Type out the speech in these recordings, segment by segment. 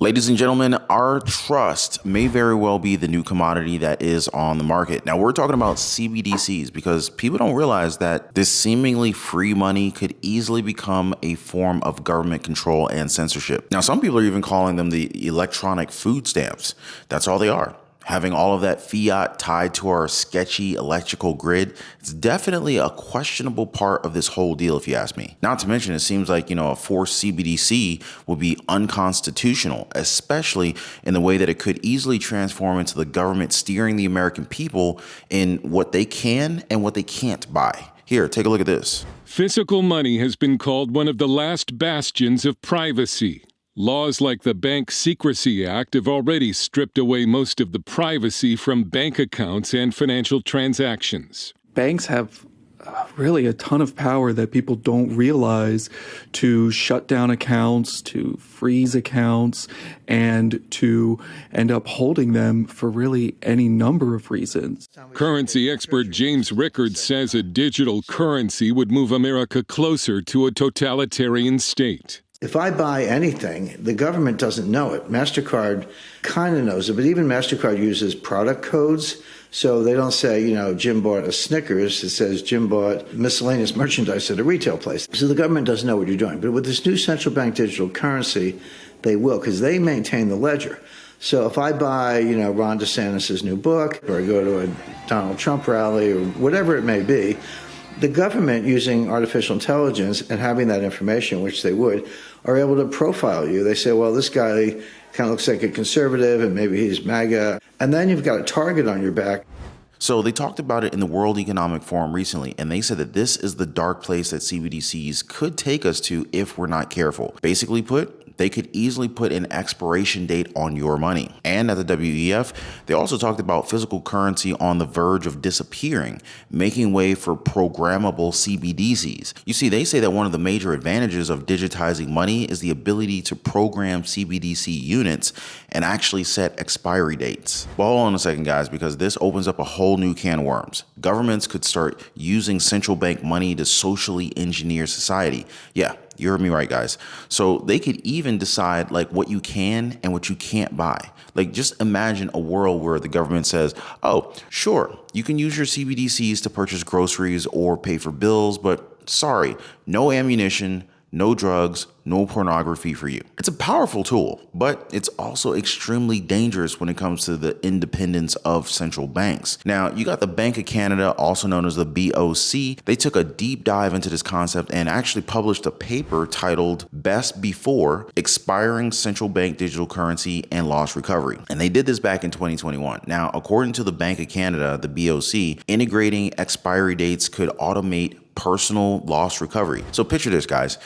Ladies and gentlemen, our trust may very well be the new commodity that is on the market. Now, we're talking about CBDCs because people don't realize that this seemingly free money could easily become a form of government control and censorship. Now, some people are even calling them the electronic food stamps. That's all they are. Having all of that fiat tied to our sketchy electrical grid, it's definitely a questionable part of this whole deal, if you ask me. Not to mention, it seems like, a forced CBDC would be unconstitutional, especially in the way that it could easily transform into the government steering the American people in what they can and what they can't buy. Here, take a look at this. Physical money has been called one of the last bastions of privacy. Laws like the Bank Secrecy Act have already stripped away most of the privacy from bank accounts and financial transactions. Banks have really a ton of power that people don't realize to shut down accounts, to freeze accounts, and to end up holding them for really any number of reasons. Currency expert James Rickards says a digital currency would move America closer to a totalitarian state. If I buy anything, the government doesn't know it. MasterCard kind of knows it, but even MasterCard uses product codes. So they don't say, Jim bought a Snickers. It says Jim bought miscellaneous merchandise at a retail place. So the government doesn't know what you're doing. But with this new central bank digital currency, they will, because they maintain the ledger. So if I buy, Ron DeSantis' new book, or I go to a Donald Trump rally, or whatever it may be, the government, using artificial intelligence and having that information, which they would, are able to profile you. They say, well, this guy kind of looks like a conservative and maybe he's MAGA. And then you've got a target on your back. So they talked about it in the World Economic Forum recently, and they said that this is the dark place that CBDCs could take us to if we're not careful. Basically put, they could easily put an expiration date on your money. And at the WEF, they also talked about physical currency on the verge of disappearing, making way for programmable CBDCs. You see, they say that one of the major advantages of digitizing money is the ability to program CBDC units and actually set expiry dates. But hold on a second, guys, because this opens up a whole new can of worms. Governments could start using central bank money to socially engineer society. Yeah, you heard me right, guys. So they could even decide what you can and what you can't buy. Just imagine a world where the government says, oh, sure, you can use your CBDCs to purchase groceries or pay for bills, but sorry, no ammunition, no drugs, no pornography for you. It's a powerful tool, but it's also extremely dangerous when it comes to the independence of central banks. Now, you got the Bank of Canada, also known as the BOC. They took a deep dive into this concept and actually published a paper titled Best Before: Expiring Central Bank Digital Currency and Loss Recovery. And they did this back in 2021. Now, according to the Bank of Canada, the BOC, integrating expiry dates could automate personal loss recovery. So picture this, guys.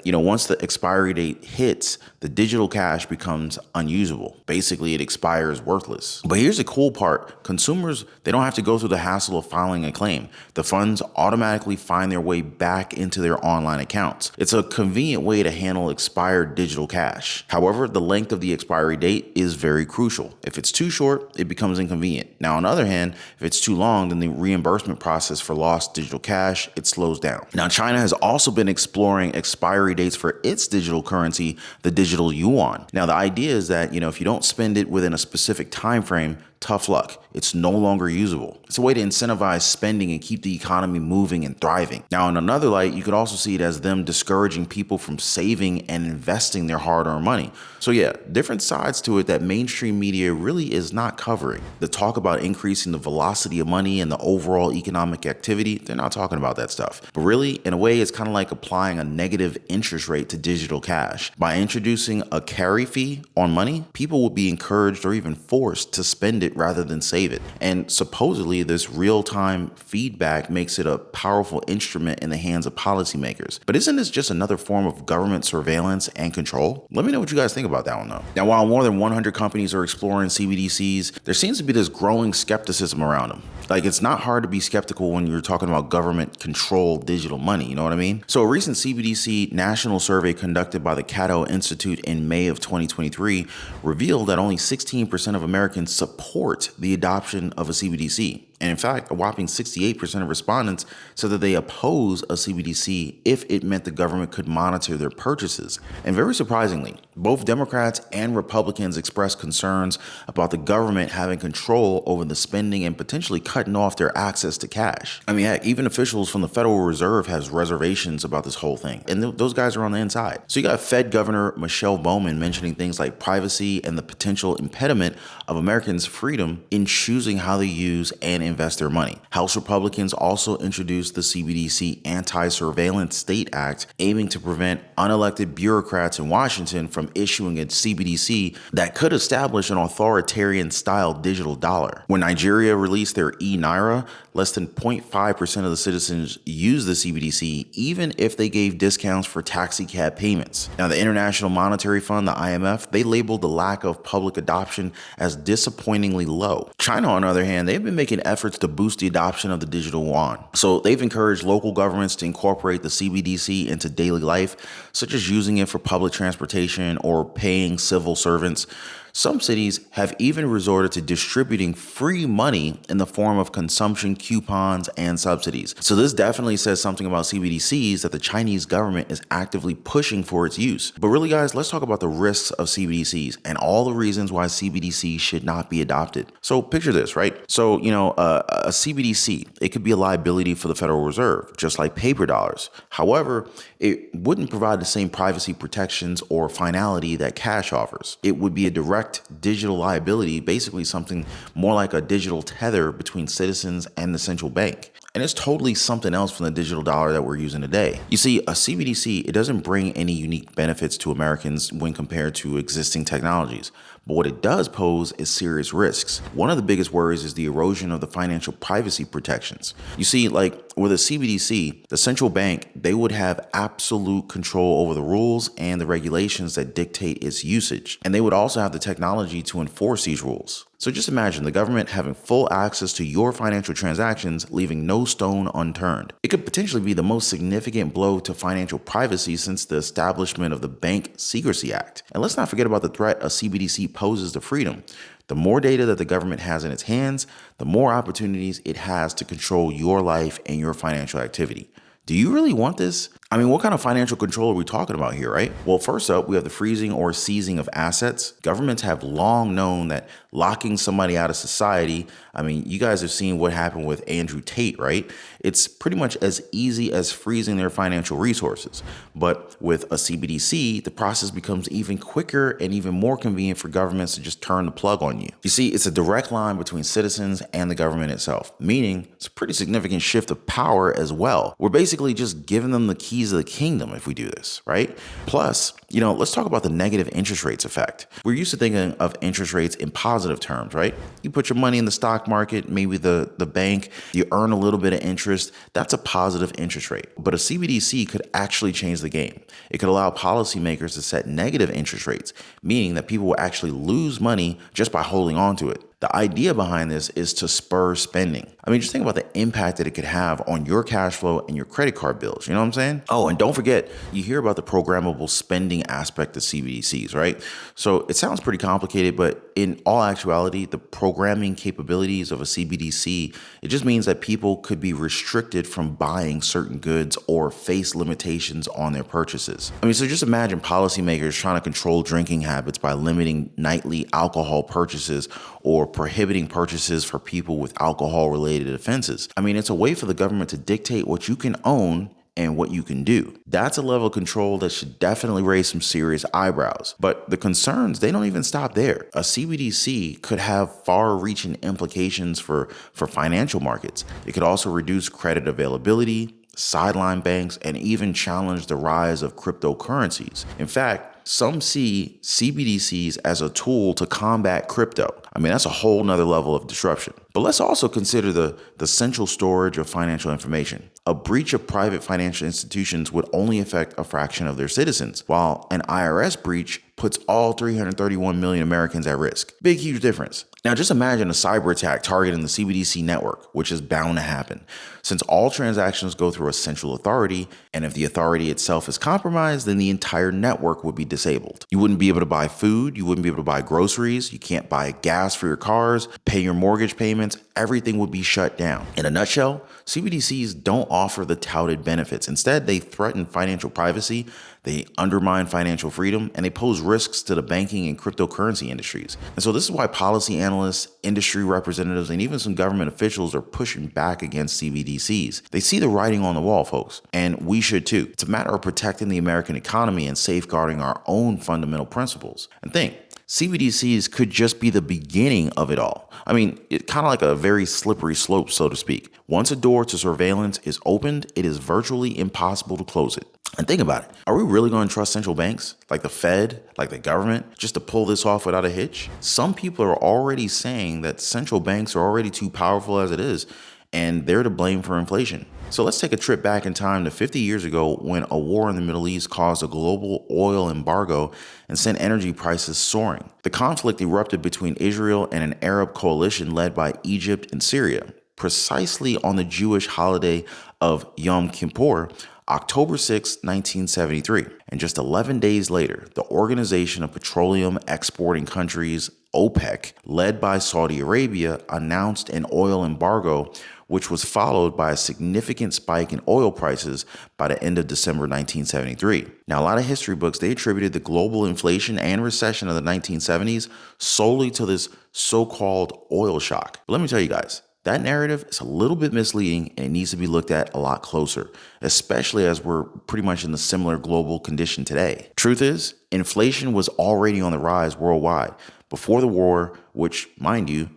Once the expiry date hits, the digital cash becomes unusable. Basically, it expires worthless. But here's the cool part. Consumers, they don't have to go through the hassle of filing a claim. The funds automatically find their way back into their online accounts. It's a convenient way to handle expired digital cash. However, the length of the expiry date is very crucial. If it's too short, it becomes inconvenient. Now, on the other hand, if it's too long, then the reimbursement process for lost digital cash, it slows down. Now, China has also been exploring expiry dates for its digital currency, the digital yuan. Now, the idea is that, if you don't spend it within a specific time frame, tough luck. It's no longer usable. It's a way to incentivize spending and keep the economy moving and thriving. Now, in another light, you could also see it as them discouraging people from saving and investing their hard-earned money. So yeah, different sides to it that mainstream media really is not covering. The talk about increasing the velocity of money and the overall economic activity, they're not talking about that stuff. But really, in a way, it's kind of like applying a negative interest rate to digital cash. By introducing a carry fee on money, people will be encouraged or even forced to spend it rather than save it. And supposedly this real-time feedback makes it a powerful instrument in the hands of policymakers. But isn't this just another form of government surveillance and control? Let me know what you guys think about that one though. Now, while more than 100 companies are exploring CBDCs, there seems to be this growing skepticism around them. It's not hard to be skeptical when you're talking about government-controlled digital money, you know what I mean? So a recent CBDC national survey conducted by the Cato Institute in May of 2023 revealed that only 16% of Americans support the adoption of a CBDC. And in fact, a whopping 68% of respondents said that they oppose a CBDC if it meant the government could monitor their purchases. And very surprisingly, both Democrats and Republicans expressed concerns about the government having control over the spending and potentially cutting off their access to cash. I mean, heck, even officials from the Federal Reserve has reservations about this whole thing. And those guys are on the inside. So you got Fed Governor Michelle Bowman mentioning things like privacy and the potential impediment of Americans' freedom in choosing how they use and invest their money. House Republicans also introduced the CBDC Anti-Surveillance State Act, aiming to prevent unelected bureaucrats in Washington from issuing a CBDC that could establish an authoritarian-style digital dollar. When Nigeria released their e-Naira, less than 0.5% of the citizens used the CBDC, even if they gave discounts for taxi cab payments. Now, the International Monetary Fund, the IMF, they labeled the lack of public adoption as disappointingly low. China, on the other hand, they've been making efforts to boost the adoption of the digital yuan. So they've encouraged local governments to incorporate the CBDC into daily life, such as using it for public transportation or paying civil servants. Some cities have even resorted to distributing free money in the form of consumption coupons and subsidies. So this definitely says something about CBDCs that the Chinese government is actively pushing for its use. But really, guys, let's talk about the risks of CBDCs and all the reasons why CBDCs should not be adopted. So picture this, right? So, a CBDC, it could be a liability for the Federal Reserve, just like paper dollars. However, it wouldn't provide the same privacy protections or finality that cash offers. It would be a direct digital liability, basically something more like a digital tether between citizens and the central bank. And it's totally something else from the digital dollar that we're using today. You see, a CBDC, it doesn't bring any unique benefits to Americans when compared to existing technologies. But what it does pose is serious risks. One of the biggest worries is the erosion of the financial privacy protections. You see, like with a CBDC, the central bank, they would have absolute control over the rules and the regulations that dictate its usage. And they would also have the technology to enforce these rules. So just imagine the government having full access to your financial transactions, leaving no stone unturned. It could potentially be the most significant blow to financial privacy since the establishment of the Bank Secrecy Act. And let's not forget about the threat a CBDC poses to freedom. The more data that the government has in its hands, the more opportunities it has to control your life and your financial activity. Do you really want this? I mean, what kind of financial control are we talking about here, right? Well, first up, we have the freezing or seizing of assets. Governments have long known that locking somebody out of society, I mean, you guys have seen what happened with Andrew Tate, right? It's pretty much as easy as freezing their financial resources. But with a CBDC, the process becomes even quicker and even more convenient for governments to just turn the plug on you. You see, it's a direct line between citizens and the government itself, meaning it's a pretty significant shift of power as well. We're basically just giving them the keys of the kingdom if we do this, right? Plus, let's talk about the negative interest rates effect. We're used to thinking of interest rates in positive terms, right? You put your money in the stock market, maybe the bank, you earn a little bit of interest. That's a positive interest rate. But a CBDC could actually change the game. It could allow policymakers to set negative interest rates, meaning that people will actually lose money just by holding on to it. The idea behind this is to spur spending. I mean, just think about the impact that it could have on your cash flow and your credit card bills. You know what I'm saying? Oh, and don't forget, you hear about the programmable spending aspect of CBDCs, right? So it sounds pretty complicated, but in all actuality, the programming capabilities of a CBDC, it just means that people could be restricted from buying certain goods or face limitations on their purchases. I mean, so just imagine policymakers trying to control drinking habits by limiting nightly alcohol purchases or prohibiting purchases for people with alcohol-related offenses. I mean, it's a way for the government to dictate what you can own and what you can do. That's a level of control that should definitely raise some serious eyebrows. But the concerns, they don't even stop there. A CBDC could have far-reaching implications for financial markets. It could also reduce credit availability, sideline banks, and even challenge the rise of cryptocurrencies. In fact, some see CBDCs as a tool to combat crypto. I mean, that's a whole nother level of disruption. But let's also consider the central storage of financial information. A breach of private financial institutions would only affect a fraction of their citizens, while an IRS breach puts all 331 million Americans at risk. Big, huge difference. Now, just imagine a cyber attack targeting the CBDC network, which is bound to happen, since all transactions go through a central authority, and if the authority itself is compromised, then the entire network would be disabled. You wouldn't be able to buy food, you wouldn't be able to buy groceries, you can't buy gas for your cars, pay your mortgage payments, everything would be shut down. In a nutshell, CBDCs don't offer the touted benefits. Instead, they threaten financial privacy, they undermine financial freedom, and they pose risks to the banking and cryptocurrency industries. And so this is why policy analysts, industry representatives, and even some government officials are pushing back against CBDCs. They see the writing on the wall, folks, and we should too. It's a matter of protecting the American economy and safeguarding our own fundamental principles. And think, CBDCs could just be the beginning of it all. I mean, it's kind of like a very slippery slope, so to speak. Once a door to surveillance is opened, it is virtually impossible to close it. And think about it. Are we really going to trust central banks, like the Fed, like the government, just to pull this off without a hitch? Some people are already saying that central banks are already too powerful as it is, and they're to blame for inflation. So let's take a trip back in time to 50 years ago when a war in the Middle East caused a global oil embargo and sent energy prices soaring. The conflict erupted between Israel and an Arab coalition led by Egypt and Syria, precisely on the Jewish holiday of Yom Kippur, October 6, 1973. And just 11 days later, the Organization of Petroleum Exporting Countries, OPEC, led by Saudi Arabia, announced an oil embargo, which was followed by a significant spike in oil prices by the end of December 1973. Now, a lot of history books, they attributed the global inflation and recession of the 1970s solely to this so-called oil shock. But let me tell you guys, that narrative is a little bit misleading and it needs to be looked at a lot closer, especially as we're pretty much in the similar global condition today. Truth is, inflation was already on the rise worldwide before the war, which, mind you,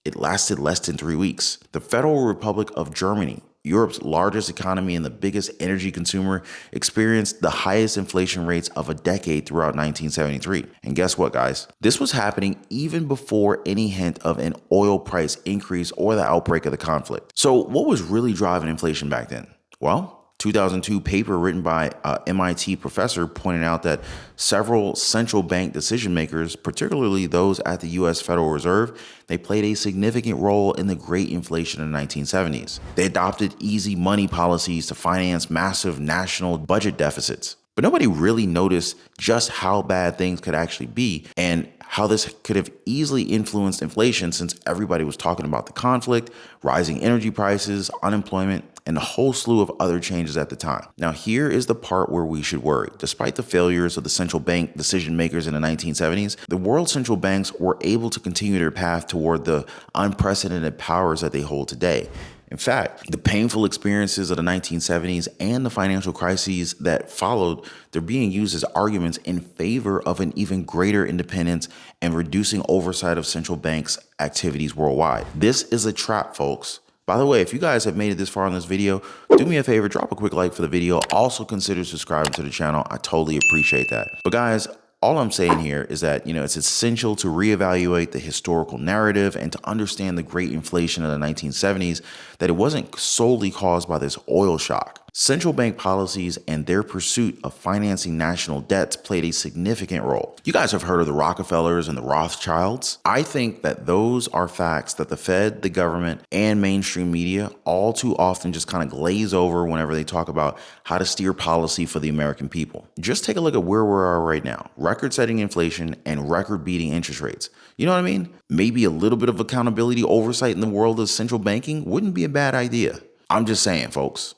it lasted less than 3 weeks. The Federal Republic of Germany, Europe's largest economy and the biggest energy consumer, experienced the highest inflation rates of a decade throughout 1973. And guess what, guys? This was happening even before any hint of an oil price increase or the outbreak of the conflict. So what was really driving inflation back then? Well, 2002 paper written by an MIT professor pointed out that several central bank decision makers, particularly those at the U.S. Federal Reserve, they played a significant role in the great inflation in the 1970s. They adopted easy money policies to finance massive national budget deficits. But nobody really noticed just how bad things could actually be and how this could have easily influenced inflation, since everybody was talking about the conflict, rising energy prices, unemployment, and a whole slew of other changes at the time. Now, here is the part where we should worry. Despite the failures of the central bank decision makers in the 1970s, the world central banks were able to continue their path toward the unprecedented powers that they hold today. In fact, the painful experiences of the 1970s and the financial crises that followed, they're being used as arguments in favor of an even greater independence and reducing oversight of central banks' activities worldwide. This is a trap, folks. By the way, if you guys have made it this far in this video, do me a favor, drop a quick like for the video. Also consider subscribing to the channel. I totally appreciate that. But guys, all I'm saying here is that, it's essential to reevaluate the historical narrative and to understand the great inflation of the 1970s, that it wasn't solely caused by this oil shock. Central bank policies and their pursuit of financing national debts played a significant role. You guys have heard of the Rockefellers and the Rothschilds. I think that those are facts that the Fed, the government, and mainstream media all too often just kind of glaze over whenever they talk about how to steer policy for the American people. Just take a look at where we are right now. Record-setting inflation and record-beating interest rates. You know what I mean? Maybe a little bit of accountability oversight in the world of central banking wouldn't be a bad idea. I'm just saying, folks.